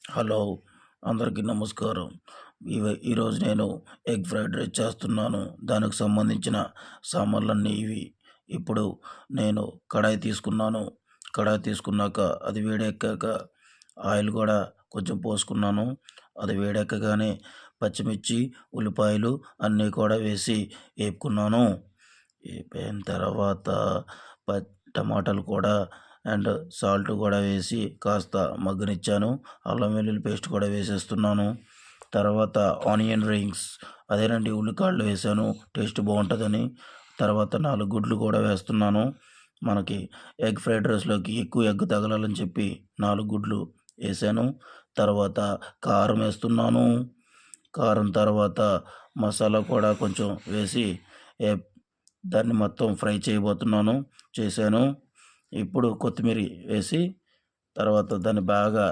Hello! అందరికీ నమస్కారం. ఈరోజు నేను ఎగ్ ఫ్రైడ్ రైస్ చేస్తున్నాను. దానికి సంబంధించిన సామాన్లన్నీ ఇవి. ఇప్పుడు నేను కడాయి తీసుకున్నాను. కడాయి తీసుకున్నాక అది వేడెక్కాక ఆయిల్ కూడా కొంచెం పోసుకున్నాను. అది వేడెక్కగానే పచ్చిమిర్చి, ఉల్లిపాయలు అన్నీ కూడా వేసి వేపుకున్నాను. వేపిన తర్వాత ప టమాటాలు కూడా అండ్ సాల్ట్ కూడా వేసి కాస్త మగ్గనిచ్చాను. అల్లం వెల్లుల్లి పేస్ట్ కూడా వేసేస్తున్నాను. తర్వాత ఆనియన్ రింగ్స్ అదేనండి ఉల్లికాడలు వేసాను టేస్ట్ బాగుంటుందని. తర్వాత 4 గుడ్లు కూడా వేస్తున్నాను. మనకి ఎగ్ ఫ్రైడ్ రైస్లోకి ఎక్కువ ఎగ్ తగలాలని చెప్పి 4 గుడ్లు వేసాను. తర్వాత కారం వేస్తున్నాను. కారం తర్వాత మసాలా కూడా కొంచెం వేసి దాన్ని మొత్తం ఫ్రై చేయబోతున్నాను. చేశాను. ఇప్పుడు కొత్తిమీర వేసి తర్వాత దాన్ని బాగా